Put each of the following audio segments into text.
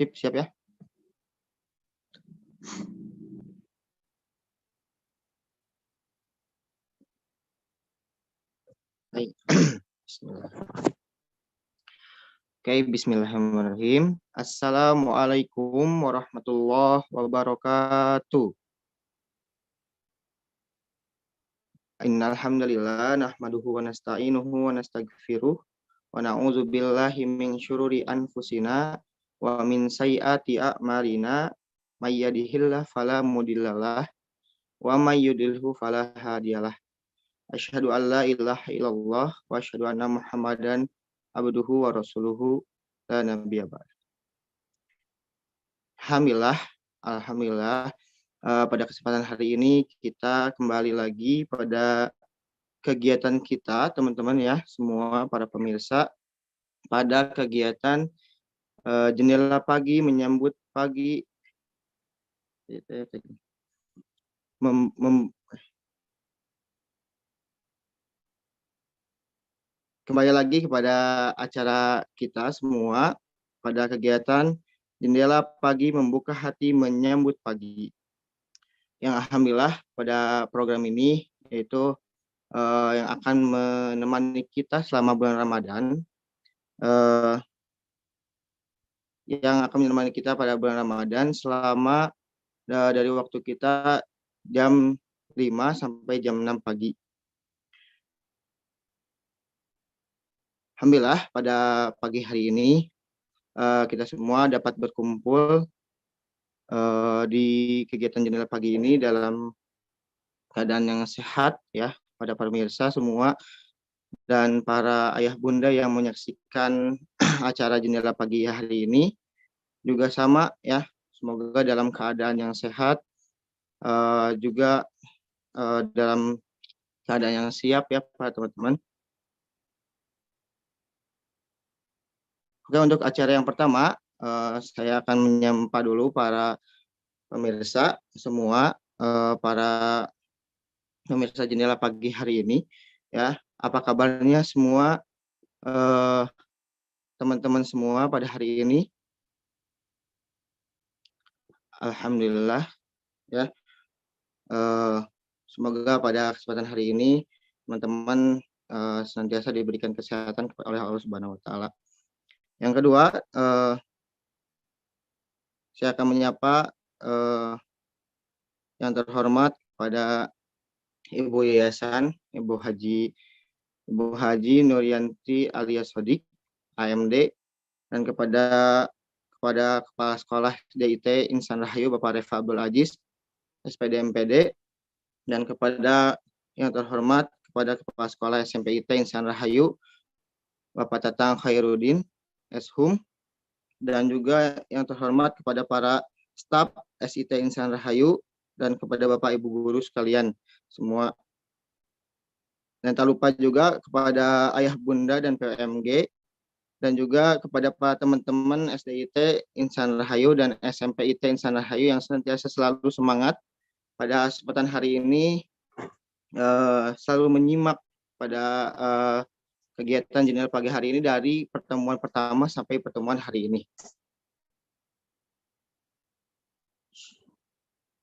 Sip, siap ya. Baik. Bismillah. Oke, bismillahirrahmanirrahim. Assalamualaikum warahmatullahi wabarakatuh. Innal hamdalillah nahmaduhu wa nasta'inuhu wa nastaghfiruh wa na'udzu billahi min syururi anfusina wa min sayyiati a'malina may yahdihillahu fala mudhillalah wa may yudlilhu fala hadiyalah. Asyhadu an la ilaha illallah wa asyhadu anna Muhammadan abduhu wa rasuluhu la nabiyya ba'd. Alhamdulillah, pada kesempatan hari ini kita kembali lagi pada kegiatan kita, teman-teman ya, semua para pemirsa, pada kegiatan jendela pagi menyambut pagi. Kembali lagi kepada acara kita semua pada kegiatan jendela pagi membuka hati menyambut pagi. Yang alhamdulillah pada program ini yaitu yang akan menemani kita selama bulan Ramadan. Yang akan menemani kita pada bulan Ramadan selama dari waktu kita jam 5 sampai jam 6 pagi. Alhamdulillah pada pagi hari ini kita semua dapat berkumpul di kegiatan jendela pagi ini dalam keadaan yang sehat ya, pada pemirsa semua dan para ayah bunda yang menyaksikan acara jendela pagi hari ini juga sama ya, semoga dalam keadaan yang sehat, juga dalam keadaan yang siap ya para teman-teman. Oke, untuk acara yang pertama saya akan menyapa dulu para pemirsa semua, para pemirsa jendela pagi hari ini ya, apa kabarnya semua teman-teman semua pada hari ini? Alhamdulillah ya, semoga pada kesempatan hari ini teman-teman senantiasa diberikan kesehatan oleh Allah Subhanahu wa taala. Yang kedua, saya akan menyapa yang terhormat pada Ibu Yayasan, Ibu Haji Nuryanti alias Sodik, AMD, dan kepada Kepala Sekolah DIT Insan Rahayu Bapak Refa Abdul Aziz, SPD MPD, dan kepada yang terhormat kepada Kepala Sekolah SMP IT Insan Rahayu Bapak Tatang Khairuddin, Eshum, dan juga yang terhormat kepada para staf SIT Insan Rahayu dan kepada Bapak Ibu guru sekalian semua. Dan tak lupa juga kepada ayah bunda dan PMG, dan juga kepada para teman-teman SDIT Insan Rahayu dan SMP IT Insan Rahayu yang senantiasa selalu semangat pada kesempatan hari ini, selalu menyimak pada kegiatan jendela pagi hari ini dari pertemuan pertama sampai pertemuan hari ini.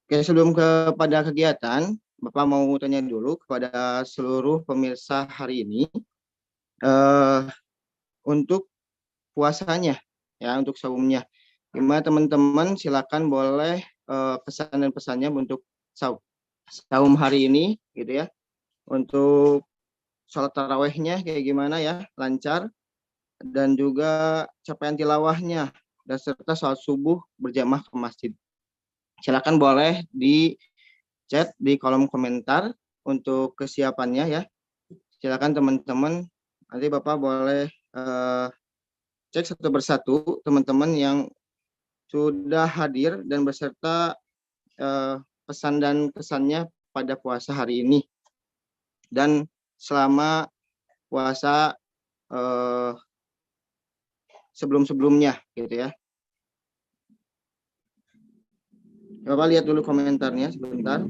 Oke, sebelum kepada kegiatan, Bapak mau tanya dulu kepada seluruh pemirsa hari ini, untuk puasanya, ya, untuk saumnya. Gimana teman-teman, silakan boleh pesan dan pesannya untuk saum hari ini, gitu ya. Untuk sholat tarawehnya kayak gimana ya, lancar, dan juga capaian tilawahnya, dan serta sholat subuh berjamaah ke masjid. Silakan boleh di chat di kolom komentar untuk kesiapannya ya. Silakan teman-teman, nanti Bapak boleh cek satu persatu teman-teman yang sudah hadir dan beserta pesan dan kesannya pada puasa hari ini dan selama puasa sebelum-sebelumnya gitu ya. Bapak lihat dulu komentarnya sebentar.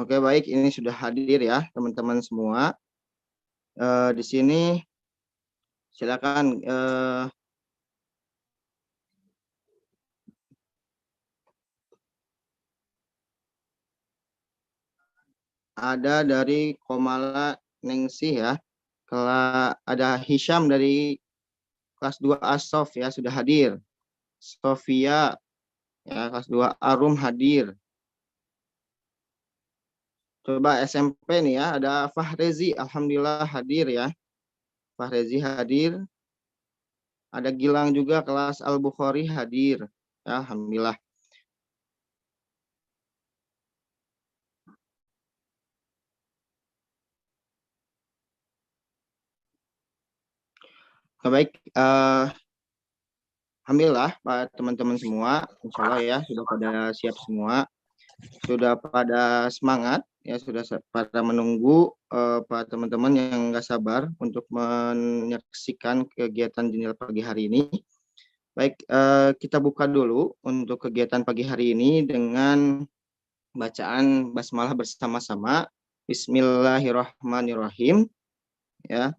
Oke, baik, ini sudah hadir ya teman-teman semua. Di sini silakan ada dari Komala Ningsih ya. Kalau ada Hisham dari kelas 2 Asof ya sudah hadir. Sofia ya kelas 2 Arum hadir. Coba SMP nih ya, ada Fahrezi, alhamdulillah hadir ya. Fahrezi hadir. Ada Gilang juga kelas Al-Bukhari hadir. Ya, alhamdulillah. Baik, alhamdulillah Pak teman-teman semua, insya Allah ya sudah pada siap semua, sudah pada semangat ya, sudah pada menunggu Pak teman-teman yang nggak sabar untuk menyaksikan kegiatan jendela pagi hari ini. Baik, kita buka dulu untuk kegiatan pagi hari ini dengan bacaan basmalah bersama-sama. Bismillahirrahmanirrahim ya.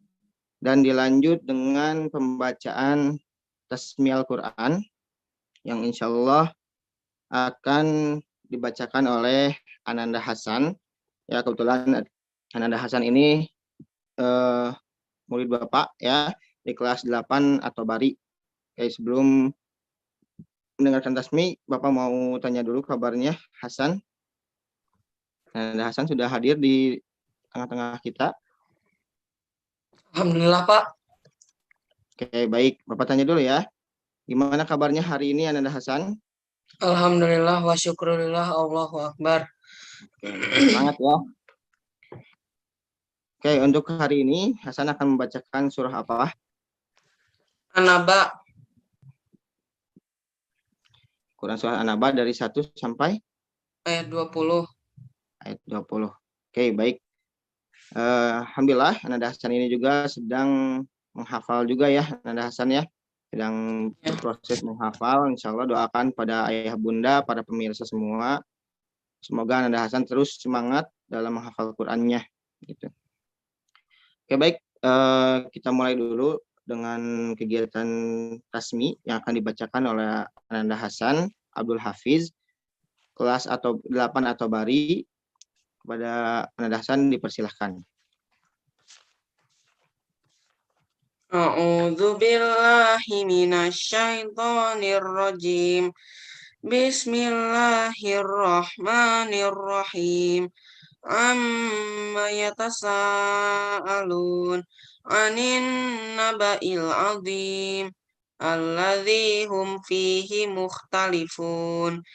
Dan dilanjut dengan pembacaan tasmial Quran yang insya Allah akan dibacakan oleh Ananda Hasan. Ya, kebetulan Ananda Hasan ini murid Bapak ya di kelas 8 atau Bari. Oke, sebelum mendengarkan tasmi, Bapak mau tanya dulu kabarnya Hasan. Ananda Hasan sudah hadir di tengah-tengah kita. Alhamdulillah, Pak. Oke, baik. Bapak tanya dulu ya. Gimana kabarnya hari ini Ananda Hasan? Alhamdulillah wa syukurillah, Allahu Akbar. Semangat ya. Oke, untuk hari ini Hasan akan membacakan surah apa? An-Naba. Quran surah An-Naba dari 1 sampai Ayat 20. ayat 20. Oke, baik. Alhamdulillah, Ananda Hasan ini juga sedang menghafal juga ya, Ananda Hasan ya. Sedang berproses menghafal. Insya Allah doakan pada ayah bunda, para pemirsa semua. Semoga Ananda Hasan terus semangat dalam menghafal Qurannya. Gitu. Oke, baik. Kita mulai dulu dengan kegiatan tasmi yang akan dibacakan oleh Ananda Hasan, Abdul Hafiz, kelas 8 atau Bari. Kepada Ananda Hasan dipersilahkan. A'udzu billahi minasyaitonir rajim. Bismillahirrahmanirrahim. Amma yatasaalun 'anin naba'il 'adzim alladzi hum fihi mukhtalifun.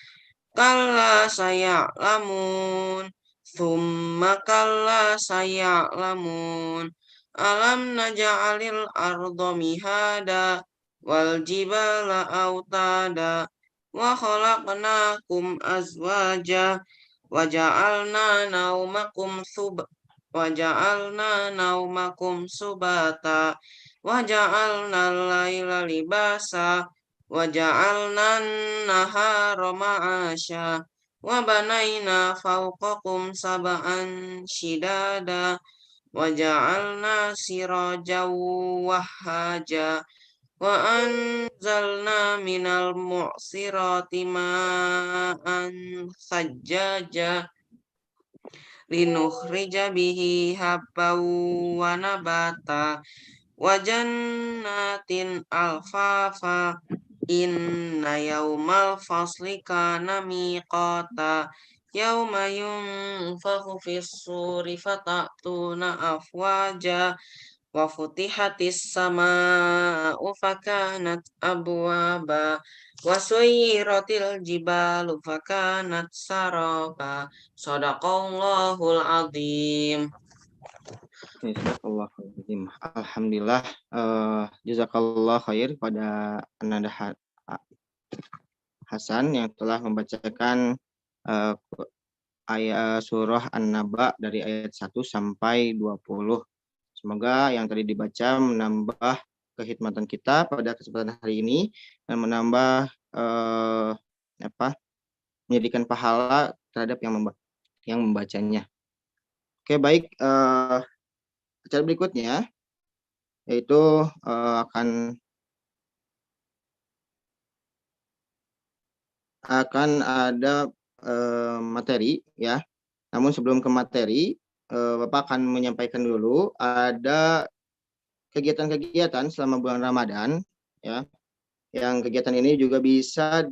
Kalla saya'lamun, thumma kalla saya'lamun. Alam naj'alil arda mihada wal jibala autada wa khalaqnakum azwaja wa ja'alna naumakum subata wa ja'alna al-laila libasa wa ja'alna an-nahara ma'asya wa banayna fawqakum sab'an shidada wa ja'alna sirajan wahhaja wa anzalna minal mu'sirati ma'an sajjaja linukhrija bihi habban wa nabata wa jannatin alfafa. Inna yaumal fasli kana miqata yauma yunfakhu fis suri fatatuna afwaja wa futihatis sama'u fakanat abwaba wa suyyiratil jibalu fakanat saraba. Shadaqallahul azim. Alhamdulillah, jazakallah khair pada Ananda Hasan yang telah membacakan ayat surah An-Naba dari ayat 1 sampai 20. Semoga yang tadi dibaca menambah kehikmatan kita pada kesempatan hari ini dan menambah menjadikan pahala terhadap yang membaca. yang membacanya. Oke, baik. Acara berikutnya yaitu akan ada materi ya. Namun sebelum ke materi, Bapak akan menyampaikan dulu ada kegiatan-kegiatan selama bulan Ramadan ya. Yang kegiatan ini juga bisa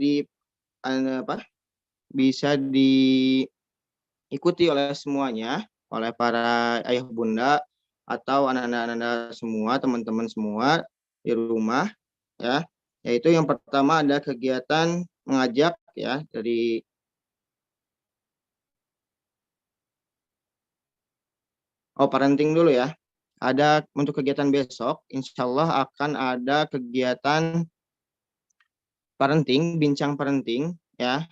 diikuti oleh semuanya, oleh para ayah bunda atau anak-anak Anda semua, teman-teman semua di rumah ya. Yaitu yang pertama ada kegiatan mengajak ya dari parenting dulu ya. Ada untuk kegiatan besok, insya Allah akan ada kegiatan parenting, bincang parenting ya,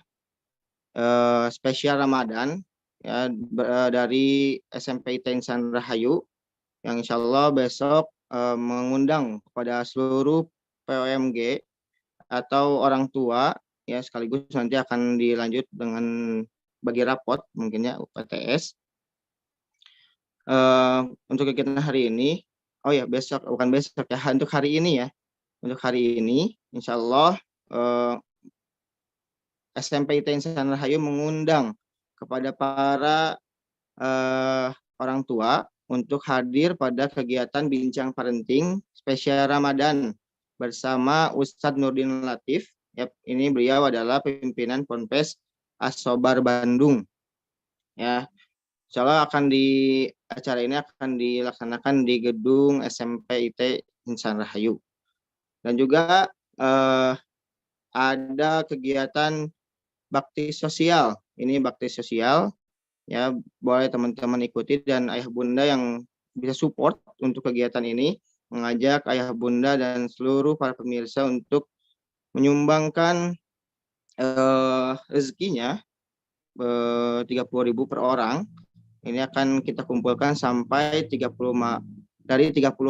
spesial Ramadan ya, dari SMP IT Insan Rahayu yang insya Allah besok mengundang kepada seluruh POMG atau orang tua ya, sekaligus nanti akan dilanjut dengan bagi rapot mungkin ya UPTS. Untuk kegiatan hari ini, besok, bukan besok ya, untuk hari ini ya. Untuk hari ini, insya Allah SMP IT Insan Rahayu mengundang kepada para orang tua untuk hadir pada kegiatan bincang parenting spesial Ramadan bersama Ustadz Nurdin Latif. Ya, ini beliau adalah pimpinan Ponpes As-Sobar Bandung. Ya, insya Allah acara ini akan dilaksanakan di gedung SMP IT Insan Rahayu. Dan juga ada kegiatan bakti sosial. Ini bakti sosial ya, boleh teman-teman ikuti dan ayah bunda yang bisa support untuk kegiatan ini, mengajak ayah bunda dan seluruh para pemirsa untuk menyumbangkan rezekinya 30.000 per orang. Ini akan kita kumpulkan sampai 30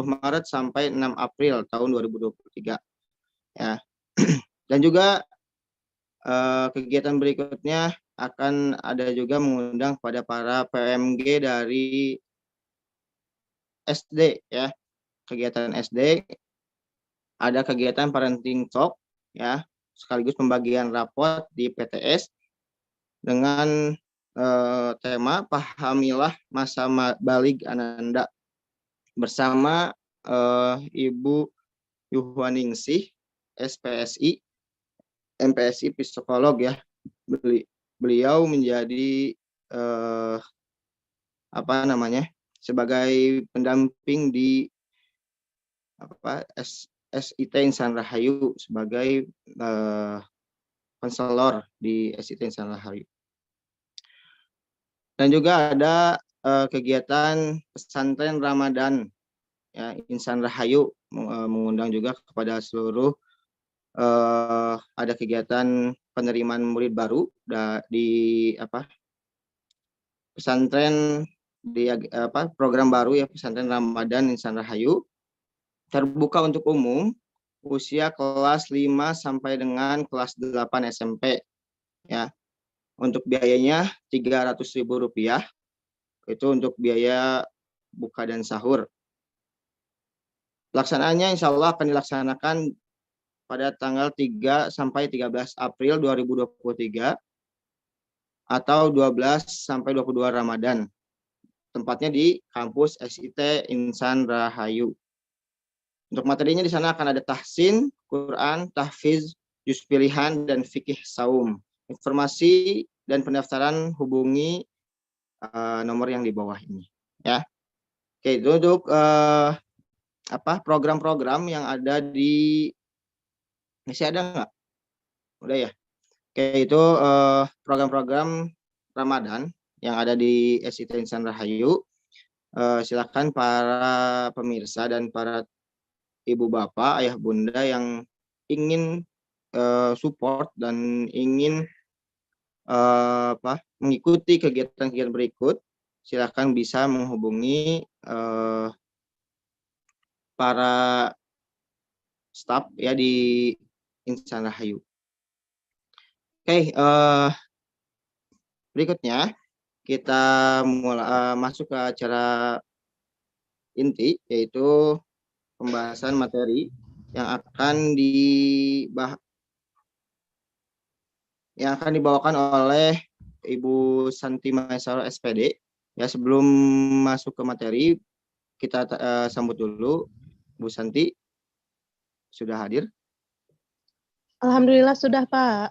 Maret sampai 6 April tahun 2023 ya. Dan juga kegiatan berikutnya akan ada juga mengundang pada para PMG dari SD ya. Kegiatan SD ada kegiatan parenting talk ya, sekaligus pembagian rapot di PTS dengan tema Pahamilah Masa Balig Ananda bersama Ibu Yuhwaningsih SPSI MPSI psikolog ya. Beliau menjadi sebagai pendamping di SIT Insan Rahayu sebagai konselor di SIT Insan Rahayu. Dan juga ada kegiatan pesantren Ramadan ya, Insan Rahayu mengundang juga kepada seluruh ada kegiatan penerimaan murid baru di pesantren di program baru ya, pesantren Ramadan Insan Rahayu, terbuka untuk umum usia kelas 5 sampai dengan kelas 8 SMP ya. Untuk biayanya Rp300.000 itu untuk biaya buka dan sahur. Pelaksanaannya insya Allah akan dilaksanakan pada tanggal 3 sampai 13 April 2023 atau 12 sampai 22 Ramadan. Tempatnya di kampus SIT Insan Rahayu. Untuk materinya di sana akan ada tahsin, Quran, tahfiz, juz pilihan, dan fikih saum. Informasi dan pendaftaran hubungi nomor yang di bawah ini ya. Oke, itu untuk program-program yang ada di masih ada nggak? Udah ya. Oke, itu program-program Ramadan yang ada di SIT Insan Rahayu. Silakan para pemirsa dan para ibu bapak, ayah bunda yang ingin support dan ingin mengikuti kegiatan-kegiatan berikut, silakan bisa menghubungi para staf ya di Insan Rahayu. Oke, berikutnya kita masuk ke acara inti, yaitu pembahasan materi yang akan dibawakan oleh Ibu Santi Maisaro SPD. Ya, sebelum masuk ke materi, kita sambut dulu Bu Santi. Sudah hadir? Alhamdulillah sudah, Pak.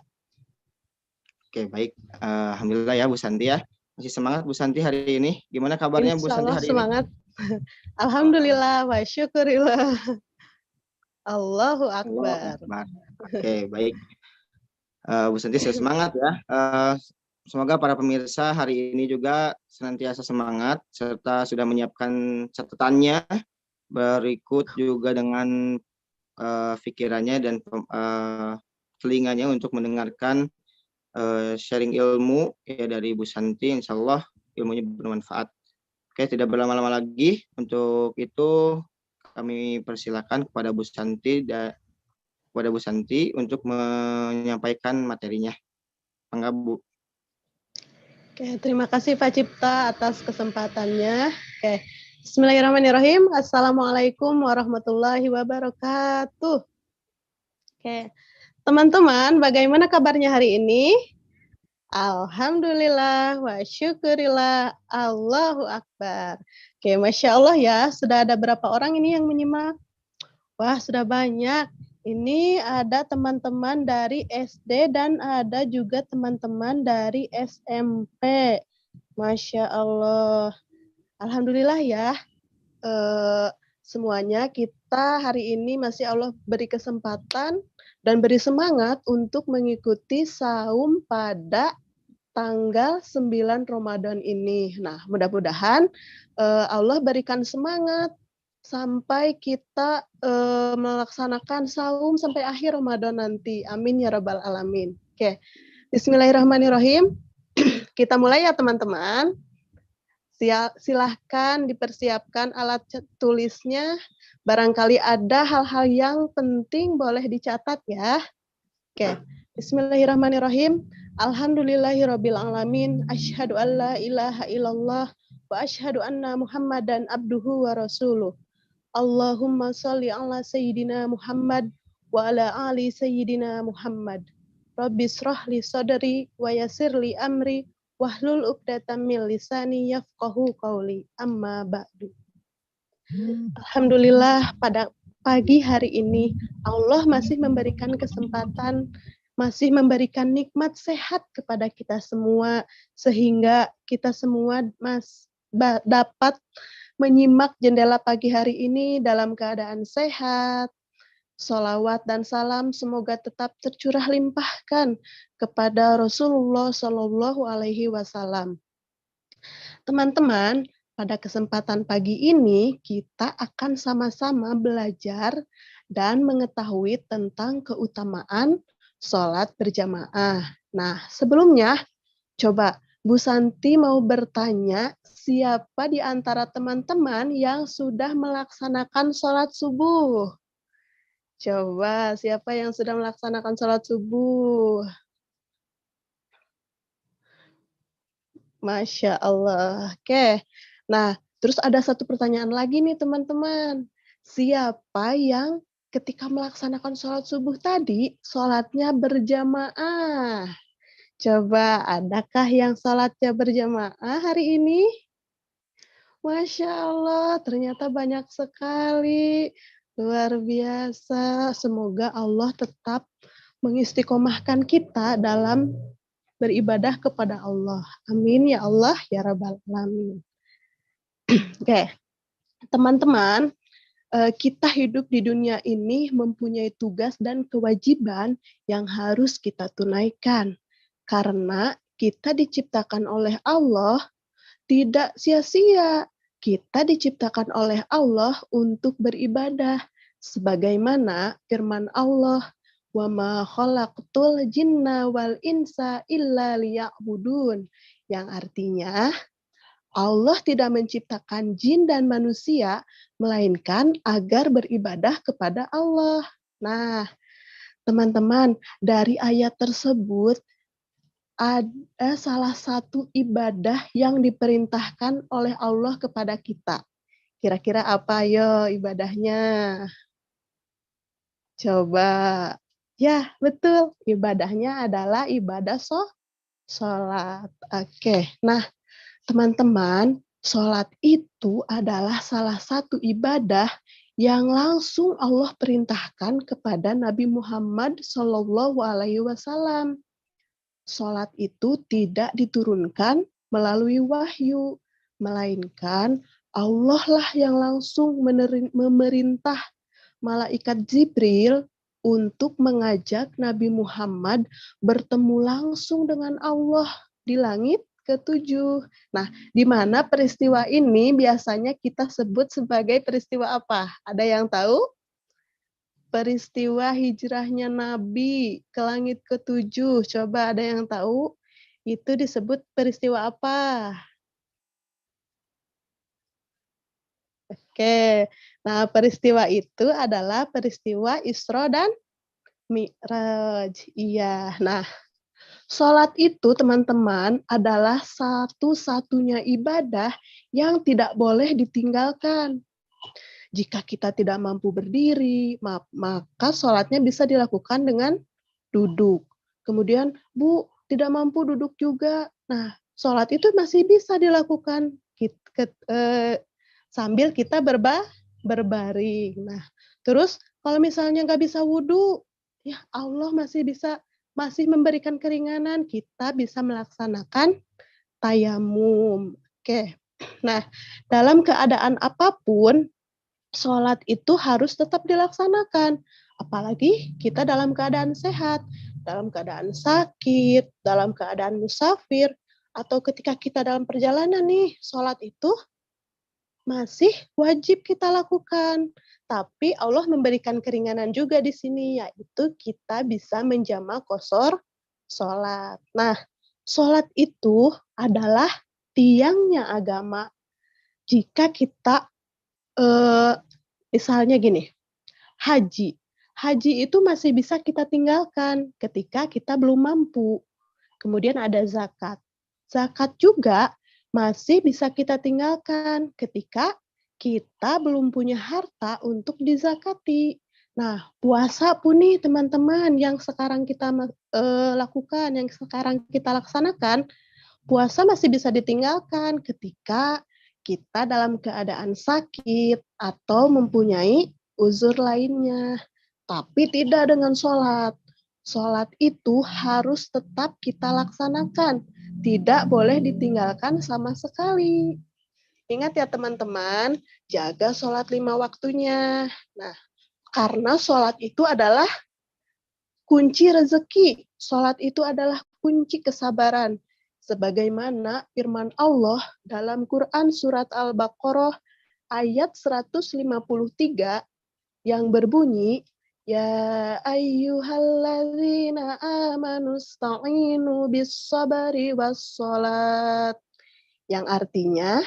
Oke, baik. Alhamdulillah ya Bu Santi ya. Masih semangat Bu Santi hari ini. Gimana kabarnya Bu Santi hari semangat. ini? Alhamdulillah wa syukurillah. Allahu Allah Akbar. Oke, baik. Bu Santi semangat ya. Semoga para pemirsa hari ini juga senantiasa semangat serta sudah menyiapkan catatannya, berikut juga dengan pikirannya dan telinganya untuk mendengarkan sharing ilmu ya dari Bu Santi. Insya Allah ilmunya bermanfaat. Oke, tidak berlama-lama lagi. Untuk itu kami persilakan kepada Bu Santi untuk menyampaikan materinya. Mangga Bu. Oke, terima kasih Pak Cipta atas kesempatannya. Oke, Bismillahirrahmanirrahim. Assalamualaikum warahmatullahi wabarakatuh. Oke, teman-teman, bagaimana kabarnya hari ini? Alhamdulillah wa syukurillah, Allahu Akbar. Oke, Masya Allah ya, sudah ada berapa orang ini yang menyimak? Wah, sudah banyak. Ini ada teman-teman dari SD dan ada juga teman-teman dari SMP. Masya Allah. Alhamdulillah ya. Semuanya kita hari ini masih Allah beri kesempatan dan beri semangat untuk mengikuti saum pada tanggal 9 Ramadan ini. Nah, mudah-mudahan Allah berikan semangat sampai kita melaksanakan saum sampai akhir Ramadan nanti. Amin ya rabbal alamin. Oke. Bismillahirrahmanirrahim. Kita mulai ya teman-teman. Silahkan dipersiapkan alat tulisnya. Barangkali ada hal-hal yang penting boleh dicatat ya. Oke. Bismillahirrahmanirrahim. Alhamdulillahirabbil alamin. Asyhadu an la ilaha illallah wa asyhadu anna Muhammadan abduhu wa rasuluh. Allahumma sholli ala sayyidina Muhammad wa ala ali sayyidina Muhammad. Rabbi shrah li sadri wa yassir li amri wahlul 'uqdatam min lisani yafqahu qawli. Amma ba'du. Alhamdulillah pada pagi hari ini Allah masih memberikan kesempatan, masih memberikan nikmat sehat kepada kita semua sehingga kita semua dapat menyimak jendela pagi hari ini dalam keadaan sehat. Sholawat dan salam semoga tetap tercurah limpahkan kepada Rasulullah Shallallahu Alaihi Wasallam. Teman-teman, pada kesempatan pagi ini kita akan sama-sama belajar dan mengetahui tentang keutamaan sholat berjamaah. Nah, sebelumnya coba Bu Santi mau bertanya, siapa di antara teman-teman yang sudah melaksanakan sholat subuh? Coba, siapa yang sudah melaksanakan sholat subuh? Masya Allah. Oke, nah terus ada satu pertanyaan lagi nih teman-teman. Siapa yang ketika melaksanakan sholat subuh tadi, sholatnya berjamaah? Coba, adakah yang sholatnya berjamaah hari ini? Masya Allah, ternyata banyak sekali. Luar biasa. Semoga Allah tetap mengistiqomahkan kita dalam beribadah kepada Allah. Amin ya Allah, ya Rabbal Alamin. Oke, teman-teman, kita hidup di dunia ini mempunyai tugas dan kewajiban yang harus kita tunaikan. Karena kita diciptakan oleh Allah tidak sia-sia. Kita diciptakan oleh Allah untuk beribadah. Sebagaimana firman Allah, wa ma khalaqtul jinna wal insa illa liya'budun. Yang artinya, Allah tidak menciptakan jin dan manusia, melainkan agar beribadah kepada Allah. Nah, teman-teman, dari ayat tersebut, ada salah satu ibadah yang diperintahkan oleh Allah kepada kita. Kira-kira apa yo ibadahnya? Coba. Ya, betul. Ibadahnya adalah ibadah sholat. Oke. Nah, teman-teman, sholat itu adalah salah satu ibadah yang langsung Allah perintahkan kepada Nabi Muhammad SAW. Sholat itu tidak diturunkan melalui wahyu, melainkan Allah lah yang langsung memerintah malaikat Jibril untuk mengajak Nabi Muhammad bertemu langsung dengan Allah di langit ketujuh. Nah, di mana peristiwa ini biasanya kita sebut sebagai peristiwa apa? Ada yang tahu? Peristiwa hijrahnya Nabi ke langit ketujuh. Coba ada yang tahu? Itu disebut peristiwa apa? Oke, nah peristiwa itu adalah peristiwa Isra dan Mi'raj. Iya, nah sholat itu teman-teman adalah satu-satunya ibadah yang tidak boleh ditinggalkan. Jika kita tidak mampu berdiri, maka sholatnya bisa dilakukan dengan duduk. Kemudian, Bu, tidak mampu duduk juga. Nah, sholat itu masih bisa dilakukan sambil kita berbaring. Nah, terus kalau misalnya nggak bisa wudhu, ya Allah masih memberikan keringanan. Kita bisa melaksanakan tayamum. Oke. Nah, dalam keadaan apapun, sholat itu harus tetap dilaksanakan. Apalagi kita dalam keadaan sehat, dalam keadaan sakit, dalam keadaan musafir, atau ketika kita dalam perjalanan nih, sholat itu masih wajib kita lakukan. Tapi Allah memberikan keringanan juga di sini, yaitu kita bisa menjamak qashar sholat. Nah, sholat itu adalah tiangnya agama. Jika kita misalnya gini, haji. Haji itu masih bisa kita tinggalkan ketika kita belum mampu. Kemudian ada zakat. Zakat juga masih bisa kita tinggalkan ketika kita belum punya harta untuk dizakati. Nah, puasa pun nih teman-teman yang sekarang kita lakukan, yang sekarang kita laksanakan, puasa masih bisa ditinggalkan ketika kita dalam keadaan sakit atau mempunyai uzur lainnya. Tapi tidak dengan sholat. Sholat itu harus tetap kita laksanakan. Tidak boleh ditinggalkan sama sekali. Ingat ya teman-teman, jaga sholat 5 waktunya. Nah, karena sholat itu adalah kunci rezeki. Sholat itu adalah kunci kesabaran. Sebagaimana firman Allah dalam Quran surat Al-Baqarah ayat 153 yang berbunyi, Ya ayyuhalladzina amanu sta'inu bis-sabari was-sholat. Yang artinya,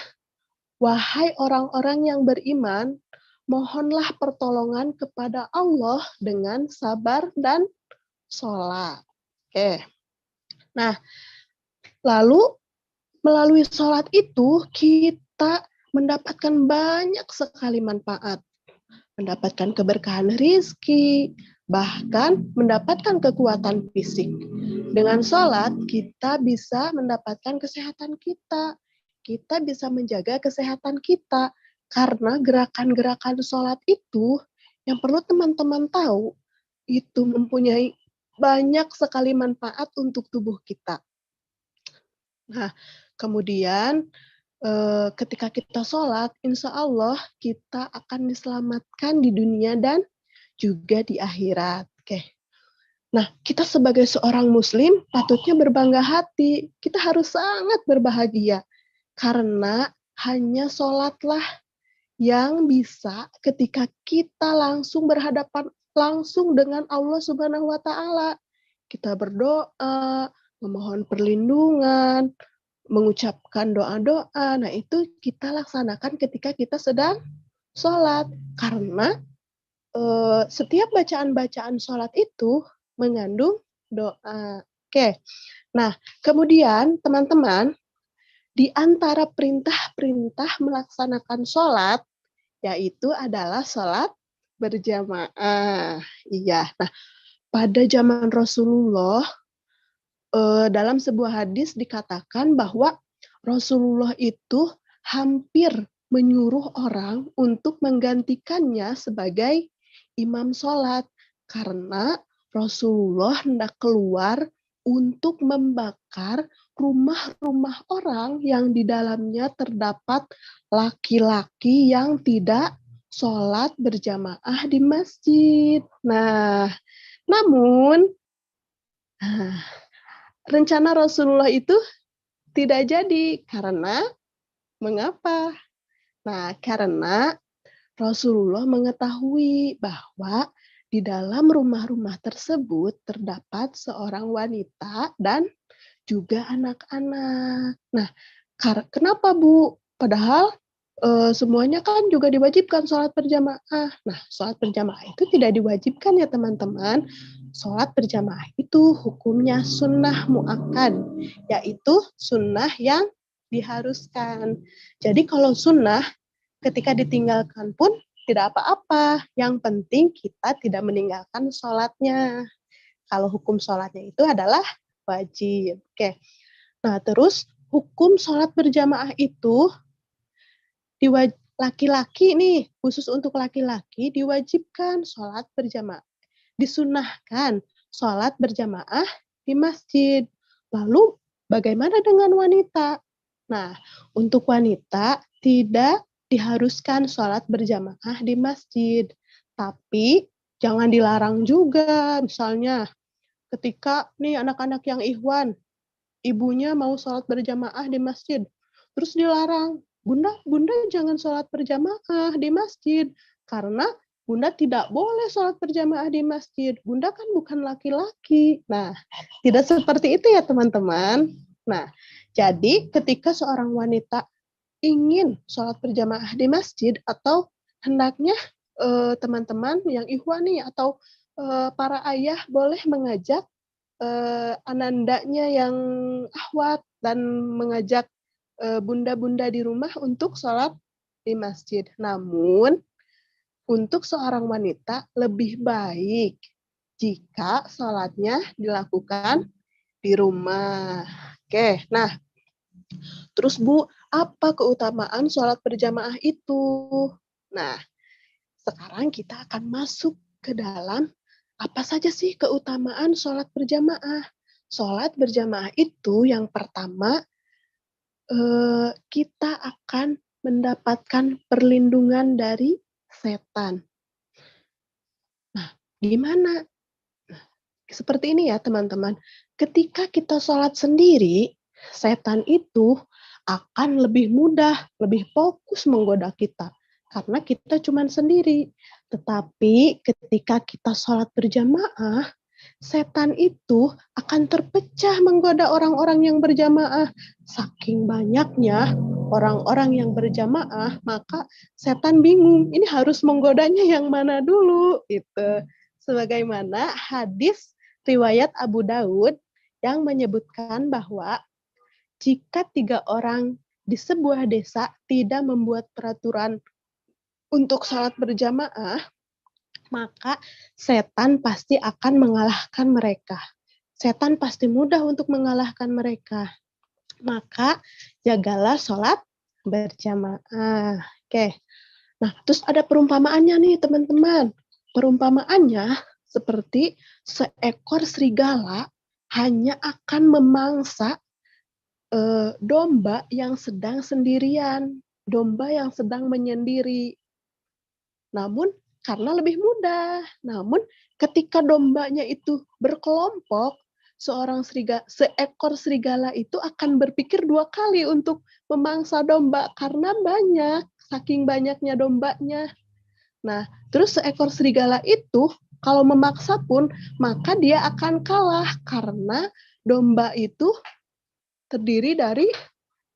wahai orang-orang yang beriman, mohonlah pertolongan kepada Allah dengan sabar dan sholat. Oke. Nah, lalu melalui sholat itu kita mendapatkan banyak sekali manfaat. Mendapatkan keberkahan rizki, bahkan mendapatkan kekuatan fisik. Dengan sholat, kita bisa mendapatkan kesehatan kita. Kita bisa menjaga kesehatan kita. Karena gerakan-gerakan sholat itu, yang perlu teman-teman tahu, itu mempunyai banyak sekali manfaat untuk tubuh kita. Nah, kemudian ketika kita sholat, insya Allah kita akan diselamatkan di dunia dan juga di akhirat. Oke. Nah, kita sebagai seorang muslim patutnya berbangga hati. Kita harus sangat berbahagia. Karena hanya sholatlah yang bisa ketika kita langsung berhadapan langsung dengan Allah Subhanahu wa Ta'ala. Kita berdoa, memohon perlindungan, mengucapkan doa-doa. Nah, itu kita laksanakan ketika kita sedang sholat. Karena setiap bacaan-bacaan sholat itu mengandung doa. Oke. Nah, kemudian teman-teman, di antara perintah-perintah melaksanakan sholat, yaitu adalah sholat berjamaah. Iya. Nah, pada zaman Rasulullah, dalam sebuah hadis dikatakan bahwa Rasulullah itu hampir menyuruh orang untuk menggantikannya sebagai imam sholat. Karena Rasulullah hendak keluar untuk membakar rumah-rumah orang yang di dalamnya terdapat laki-laki yang tidak sholat berjamaah di masjid. Nah, namun rencana Rasulullah itu tidak jadi. Karena mengapa? Nah, karena Rasulullah mengetahui bahwa di dalam rumah-rumah tersebut terdapat seorang wanita dan juga anak-anak. Nah, kenapa Bu? Padahal semuanya kan juga diwajibkan sholat berjamaah. Nah, sholat berjamaah itu tidak diwajibkan ya teman-teman. Sholat berjamaah itu hukumnya sunnah mu'akkad, yaitu sunnah yang diharuskan. Jadi kalau sunnah ketika ditinggalkan pun tidak apa-apa. Yang penting kita tidak meninggalkan sholatnya. Kalau hukum sholatnya itu adalah wajib. Oke. Nah, terus hukum sholat berjamaah itu laki-laki nih, khusus untuk laki-laki diwajibkan sholat berjamaah. Disunahkan sholat berjamaah di masjid. Lalu bagaimana dengan wanita? Nah, untuk wanita tidak diharuskan sholat berjamaah di masjid. Tapi jangan dilarang juga. Misalnya ketika nih anak-anak yang ikhwan, ibunya mau sholat berjamaah di masjid. Terus dilarang, Bunda jangan sholat berjamaah di masjid. Karena Bunda tidak boleh sholat berjamaah di masjid. Bunda kan bukan laki-laki. Nah, tidak seperti itu ya teman-teman. Nah, jadi ketika seorang wanita ingin sholat berjamaah di masjid atau hendaknya teman-teman yang ikhwani atau para ayah boleh mengajak anandanya yang ahwat dan mengajak bunda-bunda di rumah untuk sholat di masjid. Namun untuk seorang wanita lebih baik jika sholatnya dilakukan di rumah. Oke, nah terus Bu, apa keutamaan sholat berjamaah itu? Nah, sekarang kita akan masuk ke dalam apa saja sih keutamaan sholat berjamaah. Sholat berjamaah itu yang pertama, kita akan mendapatkan perlindungan dari setan. Nah, gimana? Nah, seperti ini ya teman-teman. Ketika kita sholat sendiri, setan itu akan lebih mudah, lebih fokus menggoda kita. Karena kita cuma sendiri. Tetapi ketika kita sholat berjamaah, setan itu akan terpecah menggoda orang-orang yang berjamaah. Saking banyaknya orang-orang yang berjamaah, maka setan bingung. Ini harus menggodanya yang mana dulu? Gitu. Sebagaimana hadis riwayat Abu Daud yang menyebutkan bahwa jika 3 orang di sebuah desa tidak membuat peraturan untuk sholat berjamaah, maka setan pasti akan mengalahkan mereka. Setan pasti mudah untuk mengalahkan mereka. Maka jagalah sholat berjamaah. Oke. Nah, terus ada perumpamaannya nih teman-teman. Perumpamaannya seperti seekor serigala hanya akan memangsa domba yang sedang sendirian, domba yang sedang menyendiri. Namun karena lebih mudah. Namun ketika dombanya itu berkelompok, seekor serigala itu akan berpikir 2 kali untuk memangsa domba karena banyak, saking banyaknya dombanya. Nah, terus seekor serigala itu kalau memaksa pun maka dia akan kalah karena domba itu terdiri dari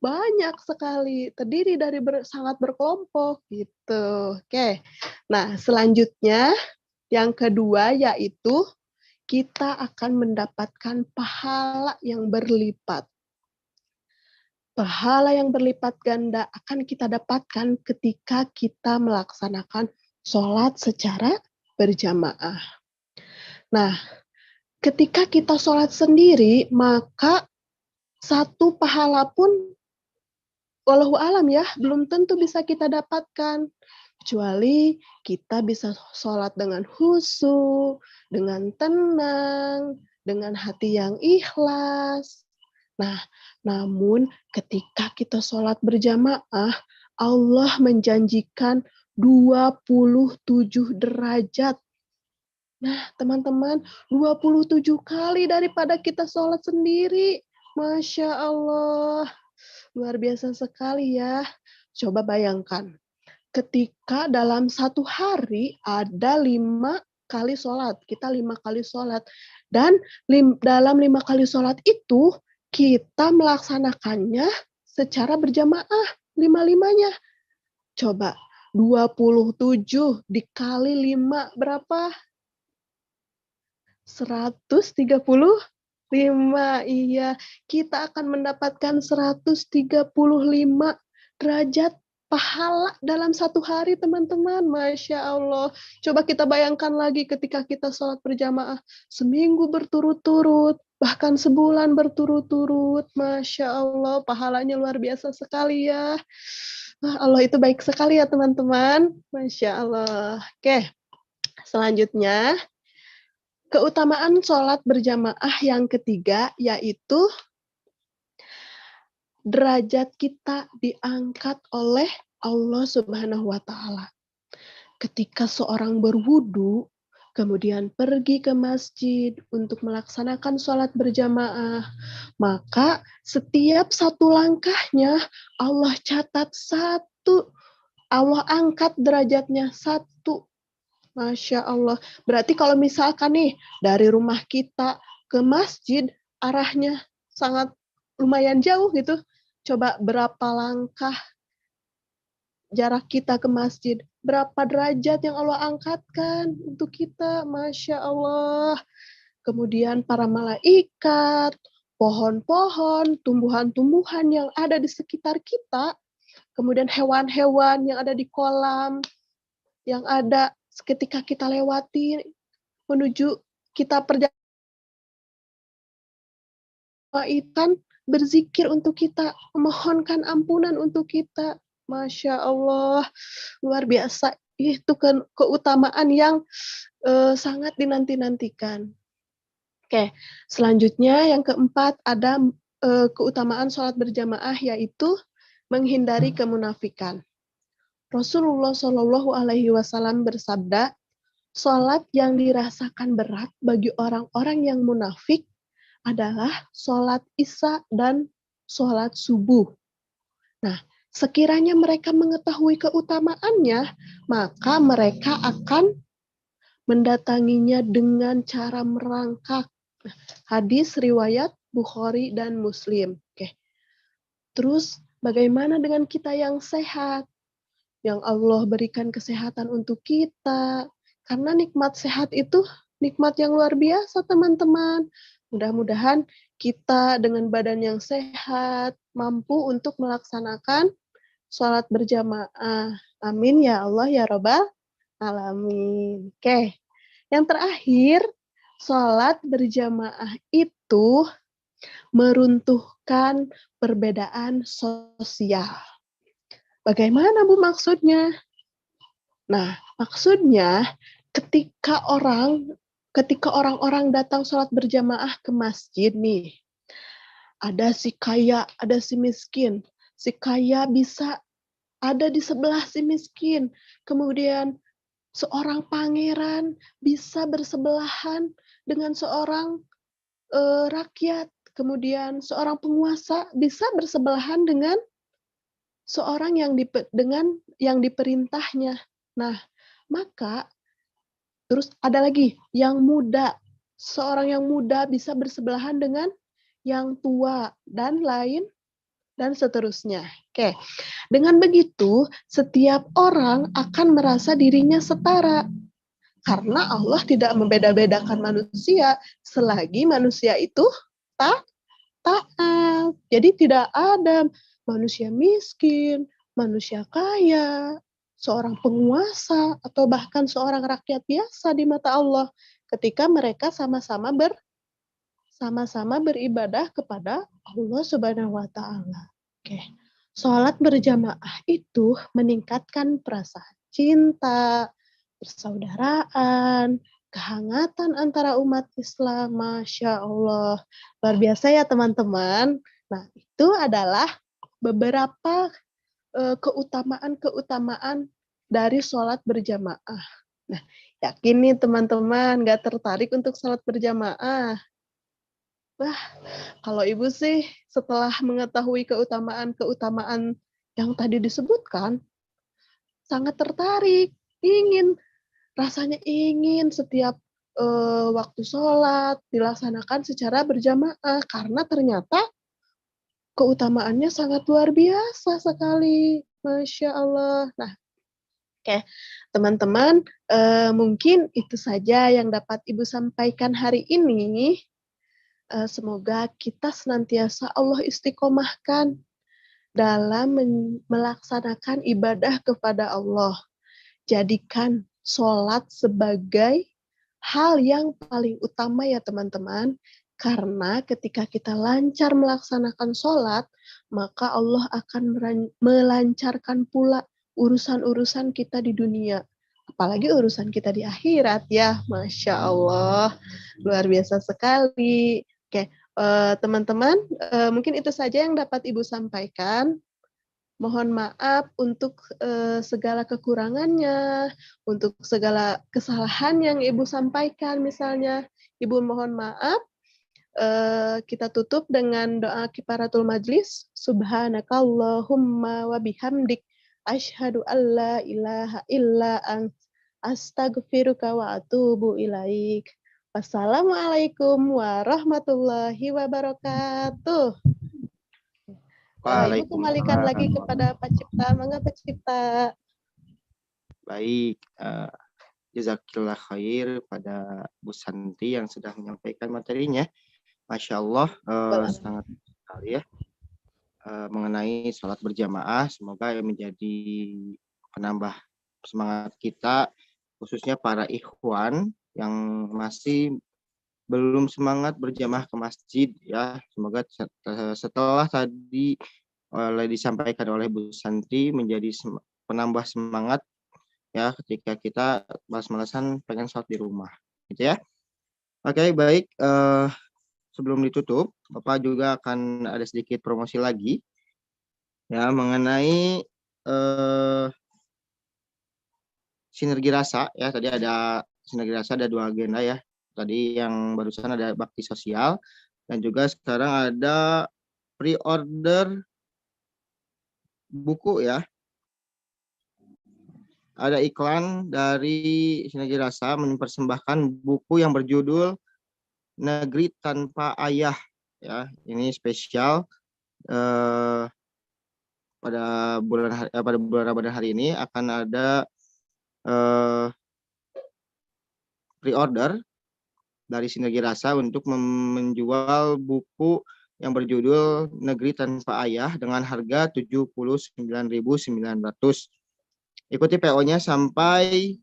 banyak sekali, terdiri dari sangat berkelompok gitu. Oke. Nah, selanjutnya yang kedua yaitu kita akan mendapatkan pahala yang berlipat. Pahala yang berlipat ganda akan kita dapatkan ketika kita melaksanakan sholat secara berjamaah. Nah, ketika kita sholat sendiri, maka satu pahala pun, wallahu alam ya, belum tentu bisa kita dapatkan. Kecuali kita bisa sholat dengan khusyuk, dengan tenang, dengan hati yang ikhlas. Nah, namun ketika kita sholat berjamaah, Allah menjanjikan 27 derajat. Nah, teman-teman, 27 kali daripada kita sholat sendiri. Masya Allah. Luar biasa sekali ya. Coba bayangkan. Ketika dalam satu hari ada 5 kali sholat. Kita 5 kali sholat. Dan dalam 5 kali sholat itu, kita melaksanakannya secara berjamaah, 5-5-nya. Coba, 27 dikali 5 berapa? 135. Iya, kita akan mendapatkan 135 derajat pahala dalam satu hari, teman-teman. Masya Allah. Coba kita bayangkan lagi ketika kita sholat berjamaah seminggu berturut-turut, bahkan sebulan berturut-turut. Masya Allah, pahalanya luar biasa sekali ya. Allah itu baik sekali ya, teman-teman. Masya Allah. Oke, selanjutnya, keutamaan sholat berjamaah yang ketiga, yaitu derajat kita diangkat oleh Allah Subhanahu wa Ta'ala. Ketika seorang berwudu, kemudian pergi ke masjid untuk melaksanakan sholat berjamaah, maka setiap satu langkahnya Allah catat 1, Allah angkat derajatnya 1. Masya Allah. Berarti kalau misalkan nih dari rumah kita ke masjid, arahnya sangat lumayan jauh gitu. Coba berapa langkah jarak kita ke masjid, berapa derajat yang Allah angkatkan untuk kita, Masya Allah. Kemudian para malaikat, pohon-pohon, tumbuhan-tumbuhan yang ada di sekitar kita, kemudian hewan-hewan yang ada di kolam, yang ada ketika kita lewati menuju kita perjalanan, ikan berzikir untuk kita, memohonkan ampunan untuk kita. Masya Allah, luar biasa. Itu kan keutamaan yang sangat dinanti-nantikan. Oke, selanjutnya yang keempat ada keutamaan sholat berjamaah, yaitu menghindari kemunafikan. Rasulullah Shallallahu Alaihi Wasallam bersabda, sholat yang dirasakan berat bagi orang-orang yang munafik adalah sholat isya dan sholat subuh. Nah, sekiranya mereka mengetahui keutamaannya, maka mereka akan mendatanginya dengan cara merangkak. Hadis riwayat Bukhari dan Muslim. Oke. Terus bagaimana dengan kita yang sehat? Yang Allah berikan kesehatan untuk kita. Karena nikmat sehat itu nikmat yang luar biasa, teman-teman. Mudah-mudahan kita dengan badan yang sehat, mampu untuk melaksanakan sholat berjamaah. Amin ya Allah ya Rabbal Alamin. Oke, yang terakhir, sholat berjamaah itu meruntuhkan perbedaan sosial. Bagaimana Bu maksudnya? Nah, maksudnya ketika orang-orang datang sholat berjamaah ke masjid nih, ada si kaya, ada si miskin. Si kaya bisa ada di sebelah si miskin. Kemudian seorang pangeran bisa bersebelahan dengan seorang rakyat. Kemudian seorang penguasa bisa bersebelahan dengan seorang yang diperintahnya. Nah, maka terus ada lagi yang muda. Seorang yang muda bisa bersebelahan dengan yang tua dan lain dan seterusnya. Oke. Dengan begitu, setiap orang akan merasa dirinya setara. Karena Allah tidak membeda-bedakan manusia selagi manusia itu tak taat. Jadi tidak ada manusia miskin, manusia kaya, seorang penguasa, atau bahkan seorang rakyat biasa di mata Allah ketika mereka sama-sama beribadah kepada Allah Subhanahu wa taala. Oke. Sholat berjamaah itu meningkatkan perasaan cinta, persaudaraan, kehangatan antara umat Islam. Masya Allah. Luar biasa ya teman-teman. Nah, itu adalah beberapa keutamaan-keutamaan dari sholat berjamaah. Nah, yakin nih teman-teman gak tertarik untuk sholat berjamaah? Wah, kalau Ibu sih setelah mengetahui keutamaan-keutamaan yang tadi disebutkan, sangat tertarik, rasanya ingin setiap waktu sholat dilaksanakan secara berjamaah, karena ternyata keutamaannya sangat luar biasa sekali. Masya Allah. Nah, oke, teman-teman, mungkin itu saja yang dapat Ibu sampaikan hari ini. Semoga kita senantiasa Allah istiqomahkan dalam melaksanakan ibadah kepada Allah. Jadikan sholat sebagai hal yang paling utama ya teman-teman. Karena ketika kita lancar melaksanakan sholat, maka Allah akan melancarkan pula urusan-urusan kita di dunia. Apalagi urusan kita di akhirat ya. Masya Allah. Luar biasa sekali. Oke, teman-teman, mungkin itu saja yang dapat Ibu sampaikan. Mohon maaf untuk segala kekurangannya, untuk segala kesalahan yang Ibu sampaikan misalnya. Ibu mohon maaf. Kita tutup dengan doa kifaratul majlis. Subhanakallahumma wa bihamdik. Asyhadu an la ilaha illa ant. Astaghfiruka wa atubu ilaik. Wassalamualaikum warahmatullahi wabarakatuh. Ibu kembalikan lagi kepada Pak Cipta. Mangga Pak Cipta. Baik, jazakillah khair pada Bu Santi yang sudah menyampaikan materinya. Masya Allah, sangat sekali ya mengenai sholat berjamaah. Semoga menjadi penambah semangat kita, khususnya para ikhwan yang masih belum semangat berjamaah ke masjid ya. Semoga setelah tadi disampaikan oleh Bu Santi menjadi penambah semangat ya ketika kita malas-malasan pengen sholat di rumah gitu ya. Oke, baik, sebelum ditutup Bapak juga akan ada sedikit promosi lagi ya mengenai sinergi rasa ya. Tadi ada sinergi rasa, ada 2 agenda ya. Tadi yang barusan ada bakti sosial, dan juga sekarang ada pre-order buku ya. Ada iklan dari Sinergi Rasa mempersembahkan buku yang berjudul Negeri Tanpa Ayah ya. Ini spesial pada bulan Ramadan hari ini akan ada pre-order dari Sinergi Rasa untuk menjual buku yang berjudul Negeri Tanpa Ayah dengan harga 79.900. Ikuti PO-nya sampai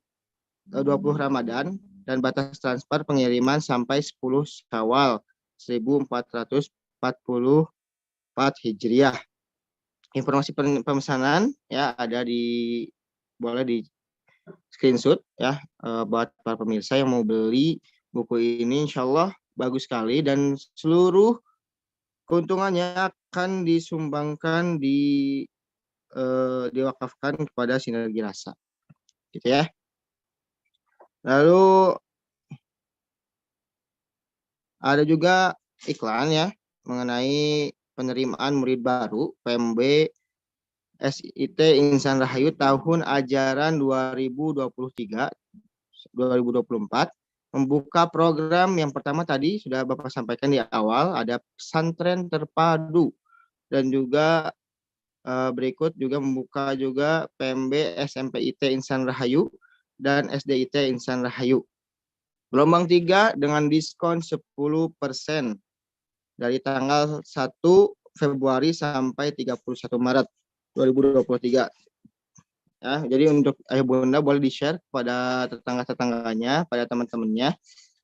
20 Ramadan dan batas transfer pengiriman sampai 10 Syawal 1444 Hijriah. Informasi pemesanan ya ada boleh di screenshot ya buat para pemirsa yang mau beli buku ini. Insya Allah bagus sekali dan seluruh keuntungannya akan disumbangkan diwakafkan kepada Sinergi Rasa gitu ya. Lalu ada juga iklan ya mengenai penerimaan murid baru PMB SIT Insan Rahayu tahun ajaran 2023-2024 membuka program yang pertama tadi sudah Bapak sampaikan di awal, ada pesantren terpadu, dan juga berikut juga membuka juga PMB SMPIT Insan Rahayu dan SDIT Insan Rahayu. Gelombang 3 dengan diskon 10% dari tanggal 1 Februari sampai 31 Maret 2023. Ya, jadi untuk ayah bunda boleh di-share kepada tetangga-tetangganya, pada teman-temannya.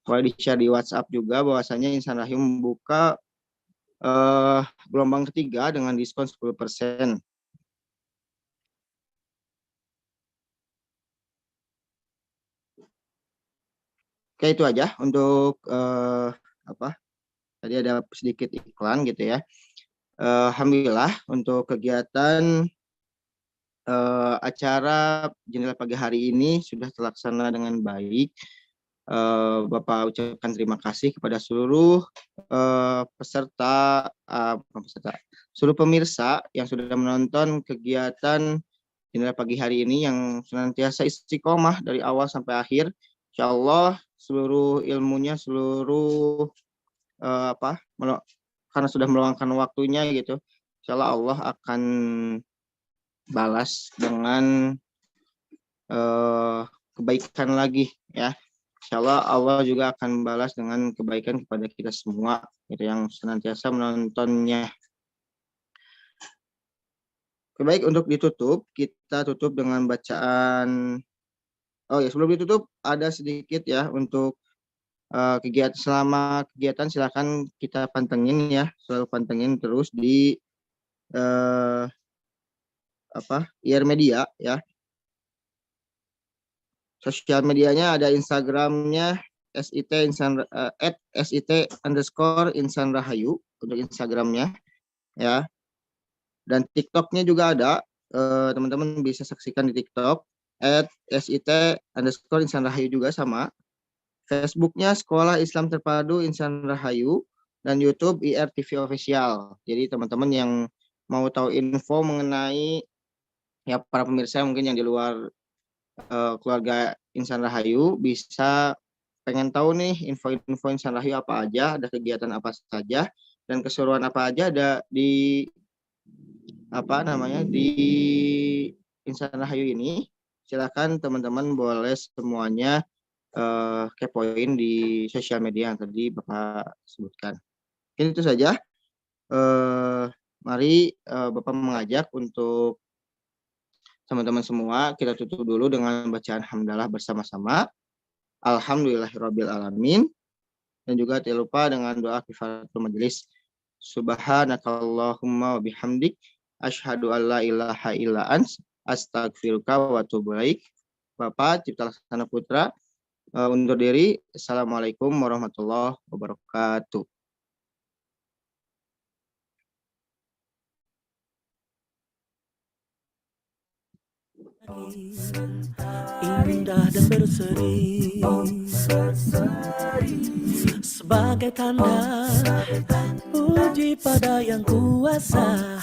Boleh di-share di WhatsApp juga bahwasanya Insan Rahayu membuka gelombang ketiga dengan diskon 10%. Oke, itu aja untuk tadi ada sedikit iklan gitu ya. Alhamdulillah untuk kegiatan acara Jendela Pagi hari ini sudah terlaksana dengan baik. Bapak ucapkan terima kasih kepada seluruh seluruh pemirsa yang sudah menonton kegiatan Jendela Pagi hari ini yang senantiasa istiqomah dari awal sampai akhir. Insya Allah seluruh ilmunya, seluruh karena sudah meluangkan waktunya gitu, insya Allah akan balas dengan kebaikan lagi ya. Insya Allah juga akan balas dengan kebaikan kepada kita semua gitu, yang senantiasa menontonnya. Baik, untuk ditutup, kita tutup dengan bacaan. Oh ya, sebelum ditutup ada sedikit ya untuk kegiatan. Selama kegiatan silakan kita pantengin ya, selalu pantengin terus di IR Media ya. Sosial medianya ada Instagramnya @sit_insan rahayu untuk Instagramnya ya. Dan TikToknya juga ada, teman-teman bisa saksikan di TikTok @sit_insan rahayu juga sama. Facebooknya Sekolah Islam Terpadu Insan Rahayu, dan YouTube IR TV Official. Jadi teman-teman yang mau tahu info mengenai ya para pemirsa mungkin yang di luar keluarga Insan Rahayu bisa pengen tahu nih info-info Insan Rahayu apa aja, ada kegiatan apa saja, dan keseruan apa aja ada di di Insan Rahayu ini. Silakan teman-teman boleh semuanya kepoin di sosial media yang tadi Bapak sebutkan. Mungkin itu saja. Mari Bapak mengajak untuk teman-teman semua kita tutup dulu dengan bacaan hamdalah bersama-sama. Alhamdulillahirabbil alamin. Dan juga tidak lupa dengan doa kifaratul majelis. Subhanakallahumma wa bihamdik asyhadu alla ilaha illa ants astaghfiruka wa atubu ilaik. Bapak Cipta Laksana Putra undur diri. Assalamualaikum warahmatullahi wabarakatuh. Indah dan berseri sebagai tanda puji pada yang kuasa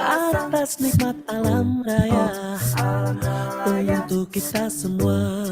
atas nikmat alam raya untuk kita semua.